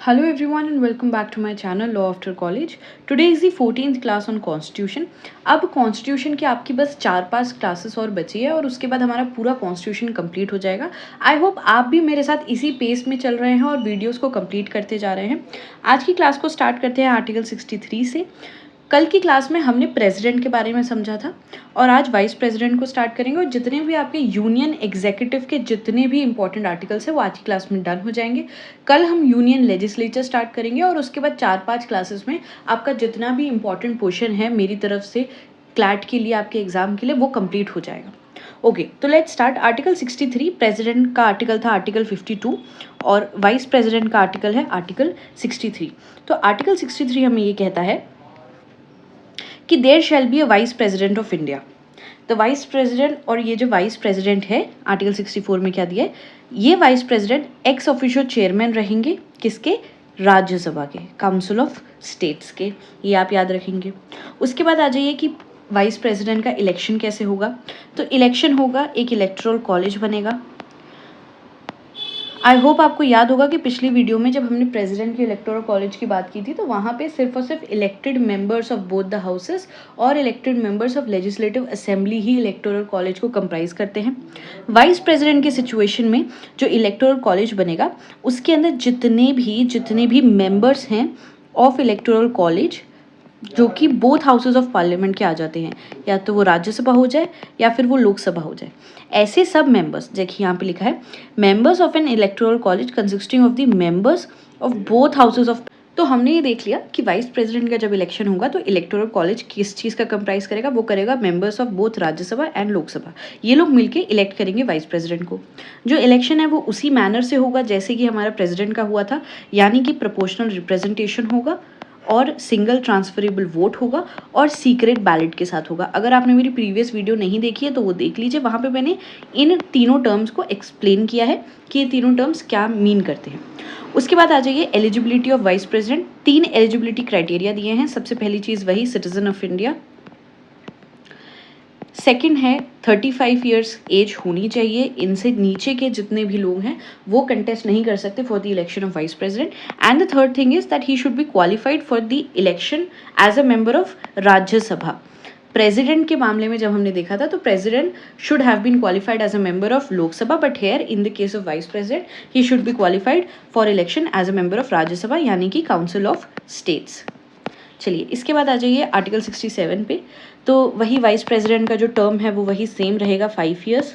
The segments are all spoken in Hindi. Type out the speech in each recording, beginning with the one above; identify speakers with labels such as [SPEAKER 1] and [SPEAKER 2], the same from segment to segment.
[SPEAKER 1] Hello everyone and welcome back to my channel Law After College. Today is the 14th class on Constitution. अब Constitution की आपकी बस 4-5 क्लासेस और बची है और उसके बाद हमारा पूरा Constitution कंप्लीट हो जाएगा. आई होप आप भी मेरे साथ इसी पेस में चल रहे हैं और वीडियोस को कंप्लीट करते जा रहे हैं. आज की क्लास को स्टार्ट करते हैं आर्टिकल 63 से. कल की क्लास में हमने प्रेसिडेंट के बारे में समझा था और आज वाइस प्रेसिडेंट को स्टार्ट करेंगे और जितने भी आपके यूनियन एग्जीक्यूटिव के जितने भी इंपॉर्टेंट आर्टिकल्स हैं वो आज की क्लास में डन हो जाएंगे. कल हम यूनियन लेजिस्लेचर स्टार्ट करेंगे और उसके बाद 4-5 क्लासेस में आपका जितना भी इंपॉर्टेंट पोर्शन है मेरी तरफ से क्लैट के लिए आपके एग्जाम के लिए वो कंप्लीट हो जाएगा. ओके, तो लेट्स स्टार्ट. आर्टिकल 63 प्रेसिडेंट का आर्टिकल था आर्टिकल 52 और वाइस प्रेसिडेंट का आर्टिकल है आर्टिकल 63. तो आर्टिकल 63 हमें ये कहता है कि there shall be a vice president of India. The vice president, और ये जो वाइस प्रेसिडेंट है आर्टिकल 64 में क्या दिया है, ये vice president ex officio chairman रहेंगे. किसके? राज्यसभा के, काउंसिल ऑफ स्टेट्स के. ये आप याद रखेंगे. उसके बाद आ जाइए कि वाइस प्रेसिडेंट का इलेक्शन कैसे होगा. तो इलेक्शन होगा, एक इलेक्टोरल कॉलेज बनेगा. आई होप आपको याद होगा कि पिछली वीडियो में जब हमने प्रेसिडेंट के इलेक्टोरल कॉलेज की बात की थी तो वहाँ पे सिर्फ और सिर्फ elected members of both the houses और elected members of legislative assembly ही इलेक्टोरल कॉलेज को कंप्राइज करते हैं. वाइस प्रेसिडेंट की सिचुएशन में जो इलेक्टोरल कॉलेज बनेगा उसके अंदर जितने भी मेंबर्स हैं ऑफ इलेक्टोरल कॉलेज जो कि बोथ हाउसेज ऑफ पार्लियामेंट के आ जाते हैं, या तो वो राज्यसभा हो जाए या फिर वो लोकसभा हो जाए, ऐसे सब मेंबर्स, देखिए यहाँ पे लिखा है members of N electoral college consisting of the members of both houses of. तो हमने ये देख लिया कि वाइस प्रेसिडेंट का जब इलेक्शन होगा तो इलेक्टोरल कॉलेज किस चीज़ का कंप्राइज करेगा, वो करेगा members of both Rajya Sabha and Lok Sabha. ये लोग मिलके इलेक्ट करेंगे वाइस प्रेसिडेंट को. जो इलेक्शन है वो उसी मैनर से होगा जैसे कि हमारा प्रेसिडेंट का हुआ था, यानी कि प्रोपोर्शनल रिप्रेजेंटेशन होगा और सिंगल ट्रांसफरेबल वोट होगा और सीक्रेट बैलेट के साथ होगा. अगर आपने मेरी प्रीवियस वीडियो नहीं देखी है तो वो देख लीजिए, वहाँ पे मैंने इन तीनों टर्म्स को एक्सप्लेन किया है कि ये तीनों टर्म्स क्या मीन करते हैं. उसके बाद आ जाइए eligibility of vice president. 3 eligibility criteria दिए हैं. सबसे पहली चीज़ वही सिटीजन ऑफ इंडिया. सेकंड है 35 ईयर्स एज होनी चाहिए. इनसे नीचे के जितने भी लोग हैं वो कंटेस्ट नहीं कर सकते for the election of vice president. And the third thing is that he should be qualified for the election as a member of Rajya Sabha. President के मामले में जब हमने देखा था तो president should have been qualified as a member of Lok Sabha, but here in the case of vice president he should be qualified for election as a member of Rajya Sabha, यानी कि काउंसिल ऑफ स्टेट्स. चलिए इसके बाद आ जाइए आर्टिकल 67 पे. तो वही वाइस प्रेसिडेंट का जो टर्म है वो वही सेम रहेगा 5 ईयर्स.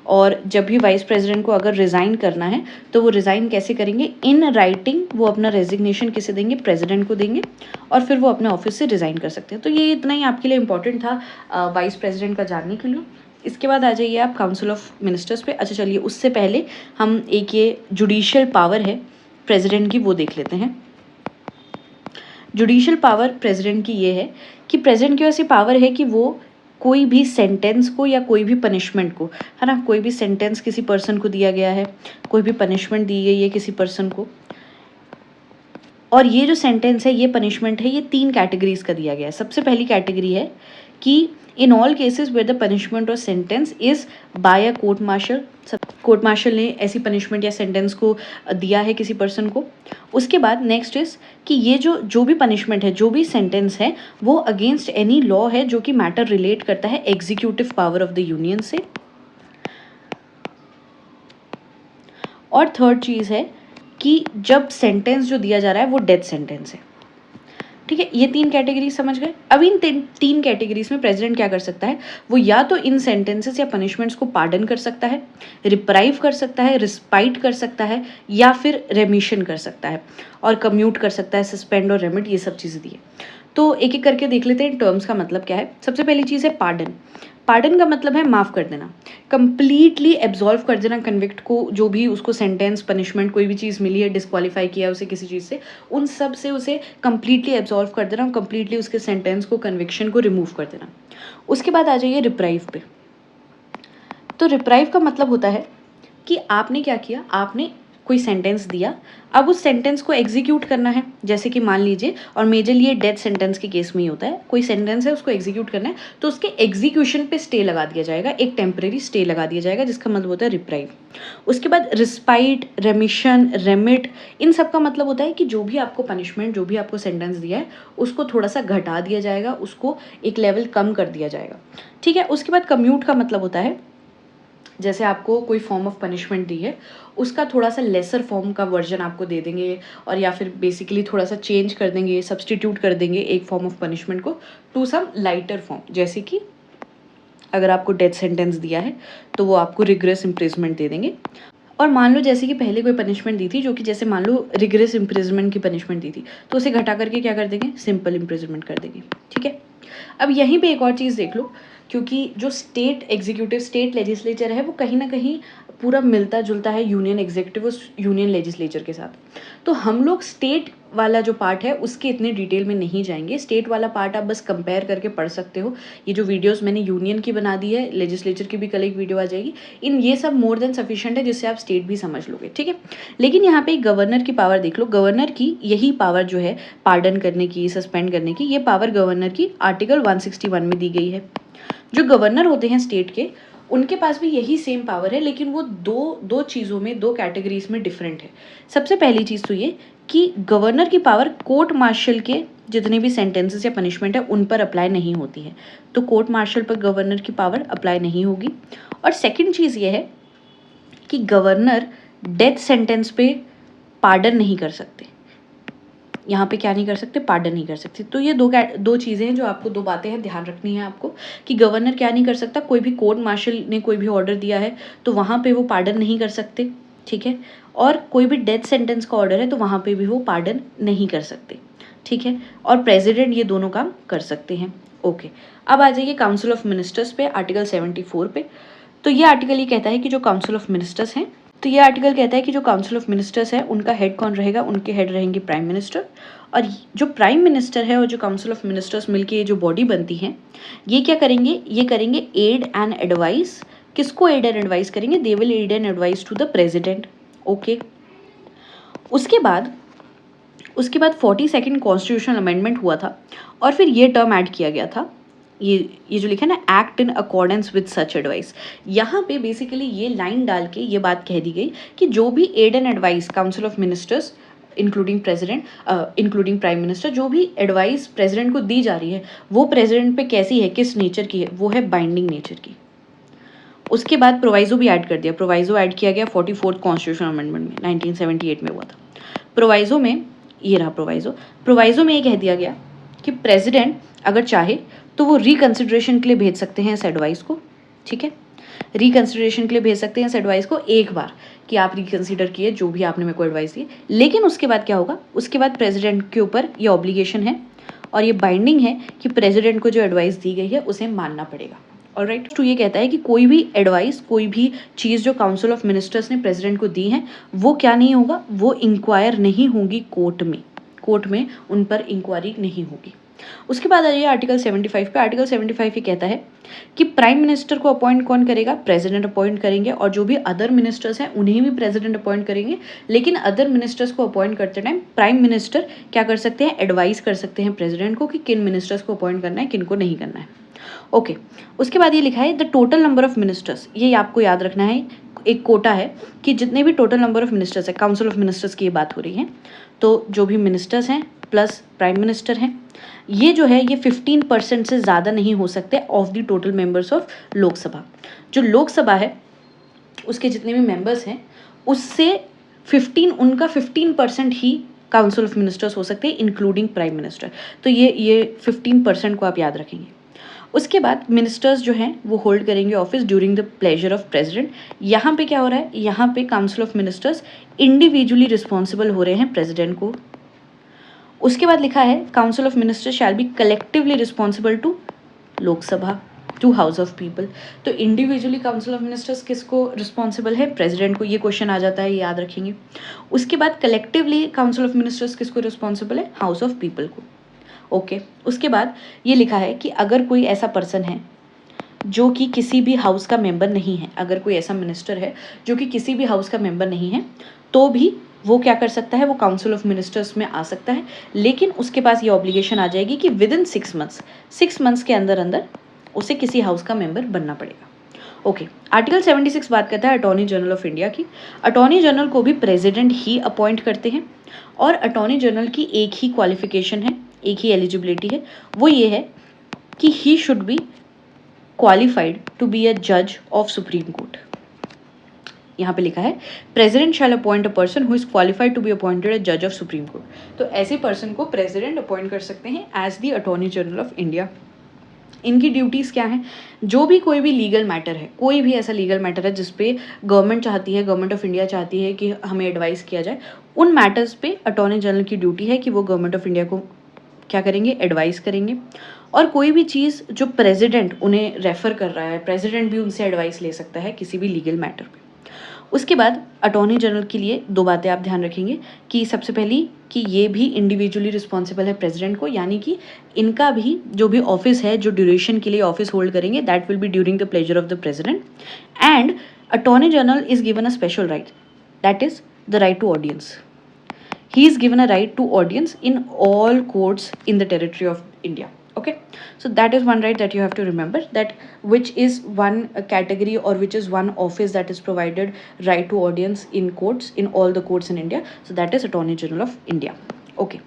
[SPEAKER 1] और जब भी वाइस प्रेसिडेंट को अगर रिज़ाइन करना है तो वो रिज़ाइन कैसे करेंगे, इन राइटिंग वो अपना रेजिग्नेशन किसे देंगे, प्रेसिडेंट को देंगे और फिर वो अपने ऑफिस से रिज़ाइन कर सकते हैं. तो ये इतना ही आपके लिए इंपॉर्टेंट था वाइस प्रेसिडेंट का जानने के लिए. इसके बाद आ जाइए आप काउंसिल ऑफ मिनिस्टर्स पे. अच्छा चलिए उससे पहले हम एक ये जुडिशियल पावर है प्रेसिडेंट की वो देख लेते हैं. जुडिशियल पावर प्रेसिडेंट की ये है कि प्रेसिडेंट की वैसी पावर है कि वो कोई भी सेंटेंस को या कोई भी पनिशमेंट को, है ना, कोई भी सेंटेंस किसी पर्सन को दिया गया है, कोई भी पनिशमेंट दी गई है किसी पर्सन को, और ये जो सेंटेंस है ये पनिशमेंट है, ये 3 कैटेगरीज का दिया गया है. सबसे पहली कैटेगरी है कि in all cases where the punishment or sentence is by a court martial. Court martial ने ऐसी पनिशमेंट या सेंटेंस को दिया है किसी पर्सन को. उसके बाद नेक्स्ट इज कि ये जो भी पनिशमेंट है, जो भी सेंटेंस है वो अगेंस्ट एनी लॉ है जो कि मैटर रिलेट करता है executive power of the union से. और थर्ड चीज़ है कि जब सेंटेंस जो दिया जा रहा है वो डेथ सेंटेंस है. ठीक है, ये 3 कैटेगरी समझ गए. अब इन 3 कैटेगरीज में प्रेसिडेंट क्या कर सकता है, वो या तो इन सेंटेंसेस या पनिशमेंट्स को पार्डन कर सकता है, रिप्राइव कर सकता है, रिस्पाइट कर सकता है, या फिर रेमिशन कर सकता है, और कम्यूट कर सकता है, सस्पेंड और रेमिट, ये सब चीज़ें दी है. तो एक एक करके देख लेते हैं इन टर्म्स का मतलब क्या है. सबसे पहली चीज़ है पार्डन. पार्डन का मतलब है माफ़ कर देना, कंप्लीटली एब्जॉल्व कर देना कन्विक्ट को, जो भी उसको सेंटेंस, पनिशमेंट, कोई भी चीज़ मिली है, डिस्क्वालीफाई किया उसे किसी चीज़ से, उन सब से उसे कंप्लीटली एब्जॉल्व कर देना, कंप्लीटली उसके सेंटेंस को, कन्विक्शन को रिमूव कर देना. उसके बाद आ जाइए रिप्राइव पे. तो रिप्राइव का मतलब होता है कि आपने क्या किया, आपने कोई सेंटेंस दिया, अब उस सेंटेंस को एग्जीक्यूट करना है, जैसे कि मान लीजिए, और मेजरली ये डेथ सेंटेंस के केस में ही होता है, कोई सेंटेंस है उसको एग्जीक्यूट करना है तो उसके एग्जीक्यूशन पे स्टे लगा दिया जाएगा, एक टेम्परेरी स्टे लगा दिया जाएगा जिसका मतलब होता है रिप्राइव। उसके बाद रिस्पाइट, रेमिशन, रेमिट, इन सब का मतलब होता है कि जो भी आपको पनिशमेंट, जो भी आपको सेंटेंस दिया है उसको थोड़ा सा घटा दिया जाएगा, उसको एक लेवल कम कर दिया जाएगा, ठीक है। उसके बाद कम्यूट का मतलब होता है जैसे आपको कोई फॉर्म ऑफ पनिशमेंट दी है उसका थोड़ा सा लेसर फॉर्म का वर्जन आपको दे देंगे, और या फिर बेसिकली थोड़ा सा चेंज कर देंगे, सब्सटीट्यूट कर देंगे एक फॉर्म ऑफ पनिशमेंट को टू सम लाइटर फॉर्म। जैसे कि अगर आपको डेथ सेंटेंस दिया है तो वो आपको रिग्रेस इम्प्रिजमेंट दे देंगे, और मान लो जैसे कि पहले कोई पनिशमेंट दी थी जो कि जैसे मान लो रिग्रेस इम्प्रिजमेंट की पनिशमेंट दी थी तो उसे घटा करके क्या कर देंगे, सिंपल इम्प्रिजमेंट कर देंगे, ठीक है। अब यहीं पे एक और चीज़ देख लो, क्योंकि जो स्टेट एग्जीक्यूटिव, स्टेट लेजिस्लेचर है वो कहीं ना कहीं पूरा मिलता जुलता है यूनियन एग्जीक्यूटिव और यूनियन लेजिस्लेचर के साथ, तो हम लोग स्टेट वाला जो पार्ट है उसके इतने डिटेल में नहीं जाएंगे। स्टेट वाला पार्ट आप बस कंपेयर करके पढ़ सकते हो, ये जो वीडियोस मैंने यूनियन की बना दी है, लेजिस्लेचर की भी कल एक वीडियो आ जाएगी, इन ये सब मोर देन सफिशिएंट है जिससे आप स्टेट भी समझ लोगे, ठीक है। लेकिन यहाँ पे गवर्नर की पावर देख लो, गवर्नर की यही पावर जो है पार्डन करने की, सस्पेंड करने की, ये पावर गवर्नर की आर्टिकल 161 में दी गई है। जो गवर्नर होते हैं स्टेट के उनके पास भी यही सेम पावर है, लेकिन वो दो चीज़ों में, दो कैटेगरीज में डिफरेंट है। सबसे पहली चीज़ तो ये कि गवर्नर की पावर कोर्ट मार्शल के जितने भी सेंटेंसेस या पनिशमेंट है उन पर अप्लाई नहीं होती है, तो कोर्ट मार्शल पर गवर्नर की पावर अप्लाई नहीं होगी। और सेकंड चीज़ ये है कि गवर्नर डेथ सेंटेंस पे पार्डन नहीं कर सकते, यहाँ पे क्या नहीं कर सकते, पार्डन नहीं कर सकते। तो ये दो चीज़ें हैं जो आपको, दो बातें हैं ध्यान रखनी है आपको, कि गवर्नर क्या नहीं कर सकता, कोई भी कोर्ट मार्शल ने कोई भी ऑर्डर दिया है तो वहाँ पे वो पार्डन नहीं कर सकते, ठीक है। और कोई भी डेथ सेंटेंस का ऑर्डर है तो वहाँ पे भी वो पार्डन नहीं कर सकते, ठीक है। और प्रेसिडेंट ये दोनों काम कर सकते हैं, ओके। अब आ जाइए काउंसिल ऑफ मिनिस्टर्स पे, आर्टिकल 74 पे। तो ये आर्टिकल ये कहता है कि जो काउंसिल ऑफ मिनिस्टर्स हैं, तो ये आर्टिकल कहता है कि जो काउंसिल ऑफ मिनिस्टर्स है उनका हेड कौन रहेगा, उनके हेड रहेंगे प्राइम मिनिस्टर। और जो प्राइम मिनिस्टर है और जो काउंसिल ऑफ मिनिस्टर्स मिलके जो बॉडी बनती है, ये क्या करेंगे, ये करेंगे एड एंड एडवाइस। किसको एड एंड एडवाइस करेंगे, they will aid and advice to the president, okay. उसके बाद 42nd कॉन्स्टिट्यूशनल अमेंडमेंट हुआ था और फिर ये टर्म ऐड किया गया था, ये जो लिखा है ना, act in accordance with such advice. यहाँ पे बेसिकली ये लाइन डाल के ये बात कह दी गई कि जो भी aid and advice council of ministers including president, including prime minister, जो भी एडवाइस प्रेसिडेंट को दी जा रही है वो प्रेसिडेंट पे कैसी है, किस नेचर की है, वो है बाइंडिंग नेचर की। उसके बाद प्रोवाइजो भी ऐड कर दिया, प्रोवाइजो ऐड किया गया 44th कॉन्स्टिट्यूशनल अमेंडमेंट में, 1978 में हुआ था। प्रोवाइजो में ये रहा प्रोवाइजो में ये कह दिया गया कि प्रेसिडेंट अगर चाहे तो वो रिकंसिडरेशन के लिए भेज सकते हैं इस एडवाइस को, ठीक है। रिकंसिडरेशन के लिए भेज सकते हैं इस एडवाइस को एक बार, कि आप रिकंसिडर किए जो भी आपने मेरे को एडवाइस दी। लेकिन उसके बाद क्या होगा, उसके बाद प्रेसिडेंट के ऊपर ये ऑब्लिगेशन है और ये बाइंडिंग है कि प्रेसिडेंट को जो एडवाइस दी गई है उसे मानना पड़ेगा। ऑलराइट, तो ये कहता है कि कोई भी एडवाइस, कोई भी चीज़ जो काउंसिल ऑफ मिनिस्टर्स ने प्रेसिडेंट को दी है वो क्या नहीं होगा, वो इंक्वायर नहीं होगी कोर्ट में उन पर इंक्वायरी नहीं होगी। उसके बाद आ जाइए आर्टिकल 75 पे। आर्टिकल 75 ये कहता है कि प्राइम मिनिस्टर को अपॉइंट कौन करेगा, प्रेसिडेंट अपॉइंट करेंगे, और जो भी अदर मिनिस्टर्स हैं उन्हें भी प्रेसिडेंट अपॉइंट करेंगे। लेकिन अदर मिनिस्टर्स को अपॉइंट करते टाइम प्राइम मिनिस्टर क्या कर सकते हैं, एडवाइस कर सकते हैं प्रेसिडेंट को कि किन मिनिस्टर्स को अपॉइंट करना है, किन को नहीं करना है, ओके। उसके बाद ये लिखा है the total number of ministers, ये आपको याद रखना है, एक कोटा है कि जितने भी टोटल नंबर ऑफ मिनिस्टर्स है, काउंसिल ऑफ मिनिस्टर्स की ये बात हो रही है, तो जो भी मिनिस्टर्स हैं प्लस प्राइम मिनिस्टर हैं, ये जो है ये 15% से ज़्यादा नहीं हो सकते of the total members of Lok Sabha. जो लोकसभा है उसके जितने भी मेंबर्स हैं उससे 15% ही काउंसिल ऑफ मिनिस्टर्स हो सकते हैं इंक्लूडिंग प्राइम मिनिस्टर। तो ये 15% को आप याद रखेंगे। उसके बाद मिनिस्टर्स जो हैं वो होल्ड करेंगे office during the pleasure of president. यहाँ पे क्या हो रहा है, यहाँ पे council of ministers individually responsible हो रहे हैं प्रेसिडेंट को। उसके बाद लिखा है council of ministers shall be collectively responsible to Lok Sabha, to house of people. तो इंडिविजुअली काउंसिल ऑफ मिनिस्टर्स किसको रिस्पॉन्सिबल है, प्रेसिडेंट को, ये क्वेश्चन आ जाता है, ये याद रखेंगे। उसके बाद कलेक्टिवली काउंसिल ऑफ मिनिस्टर्स किसको रिस्पॉन्सिबल है, हाउस ऑफ पीपल को, ओके। उसके बाद ये लिखा है कि अगर कोई ऐसा पर्सन है जो कि किसी भी हाउस का मेंबर नहीं है, अगर कोई ऐसा मिनिस्टर है जो कि किसी भी हाउस का मेंबर नहीं है, तो भी वो क्या कर सकता है, वो काउंसिल ऑफ मिनिस्टर्स में आ सकता है, लेकिन उसके पास ये ऑब्लिगेशन आ जाएगी कि विद इन 6 मंथ्स के अंदर अंदर उसे किसी हाउस का मेंबर बनना पड़ेगा। ओके, आर्टिकल 76 बात करता है अटॉर्नी जनरल ऑफ इंडिया की। अटॉर्नी जनरल को भी प्रेसिडेंट ही अपॉइंट करते हैं और अटॉर्नी जनरल की एक ही क्वालिफिकेशन है, एक ही एलिजिबिलिटी है, वो ये है कि he should be qualified to be a जज ऑफ सुप्रीम कोर्ट। यहाँ पे लिखा है president shall appoint a person who is qualified to be appointed a जज ऑफ सुप्रीम कोर्ट। तो ऐसे पर्सन को प्रेसिडेंट अपॉइंट कर सकते हैं as the attorney general of India. इनकी ड्यूटीज़ क्या हैं, जो भी कोई भी लीगल मैटर है, कोई भी ऐसा लीगल मैटर है जिस पे गवर्नमेंट चाहती है, गवर्नमेंट ऑफ इंडिया चाहती है कि हमें एडवाइस किया जाए, उन मैटर्स पे अटॉर्नी जनरल की ड्यूटी है कि वो गवर्नमेंट ऑफ इंडिया को क्या करेंगे, एडवाइस करेंगे। और कोई भी चीज़ जो प्रेसिडेंट उन्हें रेफ़र कर रहा है, प्रेसिडेंट भी उनसे एडवाइस ले सकता है किसी भी लीगल मैटर पे। उसके बाद अटॉर्नी जनरल के लिए 2 बातें आप ध्यान रखेंगे कि सबसे पहली कि ये भी इंडिविजुअली रिस्पॉन्सिबल है प्रेसिडेंट को, यानी कि इनका भी जो भी ऑफिस है, जो ड्यूरेशन के लिए ऑफिस होल्ड करेंगे, that will be during the pleasure of the president. And attorney general is given a special right, that is the right to audience. He is given a right to audience in all courts in the territory of India. Okay, so that is one right that you have to remember, that which is one category or which is one office that is provided right to audience in courts, in all the courts in India. So that is Attorney General of India. Okay,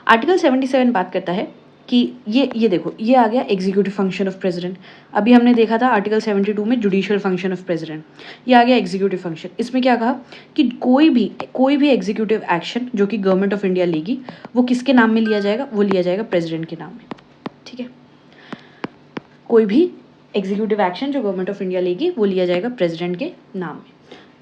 [SPEAKER 1] Article 77 बात करता है कि ये देखो, ये आ गया एग्जीक्यूटिव फंक्शन ऑफ प्रेसिडेंट। अभी हमने देखा था आर्टिकल 72 में जुडिशियल फंक्शन ऑफ प्रेसिडेंट, ये आ गया एग्जीक्यूटिव फंक्शन। इसमें क्या कहा कि कोई भी एग्जीक्यूटिव एक्शन जो कि गवर्नमेंट ऑफ इंडिया लेगी, वो किसके नाम में लिया जाएगा, वो लिया जाएगा प्रेसिडेंट के नाम में। ठीक है, कोई भी एग्जीक्यूटिव एक्शन जो गवर्नमेंट ऑफ इंडिया लेगी वो लिया जाएगा प्रेसिडेंट के नाम में।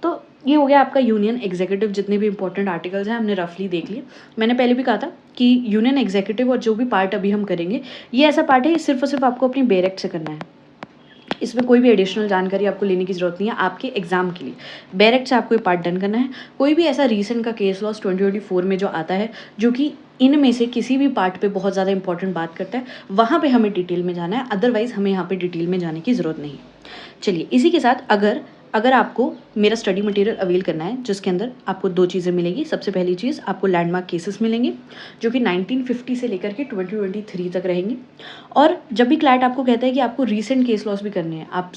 [SPEAKER 1] तो ये हो गया आपका यूनियन एग्जीक्यूटिव। जितने भी इंपॉर्टेंट आर्टिकल्स हैं हमने रफली देख लिए। मैंने पहले भी कहा था कि यूनियन एग्जीक्यूटिव और जो भी पार्ट अभी हम करेंगे, ये ऐसा पार्ट है, सिर्फ और सिर्फ आपको अपनी बेरेक्ट से करना है। इसमें कोई भी एडिशनल जानकारी आपको लेने की ज़रूरत नहीं है। आपके एग्जाम के लिए बेरेक्ट से आपको ये पार्ट डन करना है। कोई भी ऐसा रीसेंट का केस लॉस 2024 में जो आता है, जो कि इनमें से किसी भी पार्ट पे बहुत ज़्यादा इंपॉर्टेंट बात करता है, वहाँ पे हमें डिटेल में जाना है, अदरवाइज़ हमें यहाँ पे डिटेल में जाने की ज़रूरत नहीं है। चलिए, इसी के साथ अगर आपको मेरा स्टडी मटेरियल अवेल करना है, जिसके अंदर आपको 2 चीज़ें मिलेगी। सबसे पहली चीज़, आपको लैंडमार्क केसेस मिलेंगे जो कि 1950 से लेकर के 2023 तक रहेंगे। और जब भी क्लैट आपको कहता है कि आपको रीसेंट केस लॉस भी करने हैं, आप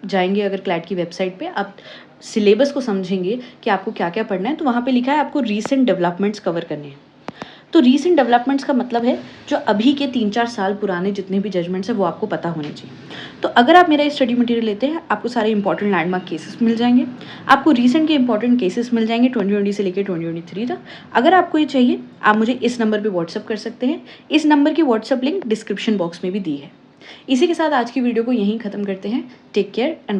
[SPEAKER 1] जाएंगे अगर क्लैट की वेबसाइट पे, आप सिलेबस को समझेंगे कि आपको क्या क्या पढ़ना है, तो वहाँ पे लिखा है आपको रीसेंट डेवलपमेंट्स कवर करने हैं। तो रीसेंट डेवलपमेंट्स का मतलब है जो अभी के 3-4 साल पुराने जितने भी जजमेंट्स हैं वो आपको पता होने चाहिए। तो अगर आप मेरा स्टडी मटेरियल लेते हैं, आपको सारे इंपॉर्टेंट लैंडमार्क केसेस मिल जाएंगे, आपको रीसेंट के इंपॉर्टेंट केसेस मिल जाएंगे 2020 से लेकर 2023 तक। अगर आपको ये चाहिए, आप मुझे इस नंबर पर व्हाट्सअप कर सकते हैं। इस नंबर की व्हाट्सअप लिंक डिस्क्रिप्शन बॉक्स में भी दी है। इसी के साथ आज की वीडियो को यहीं ख़त्म करते हैं। Take care and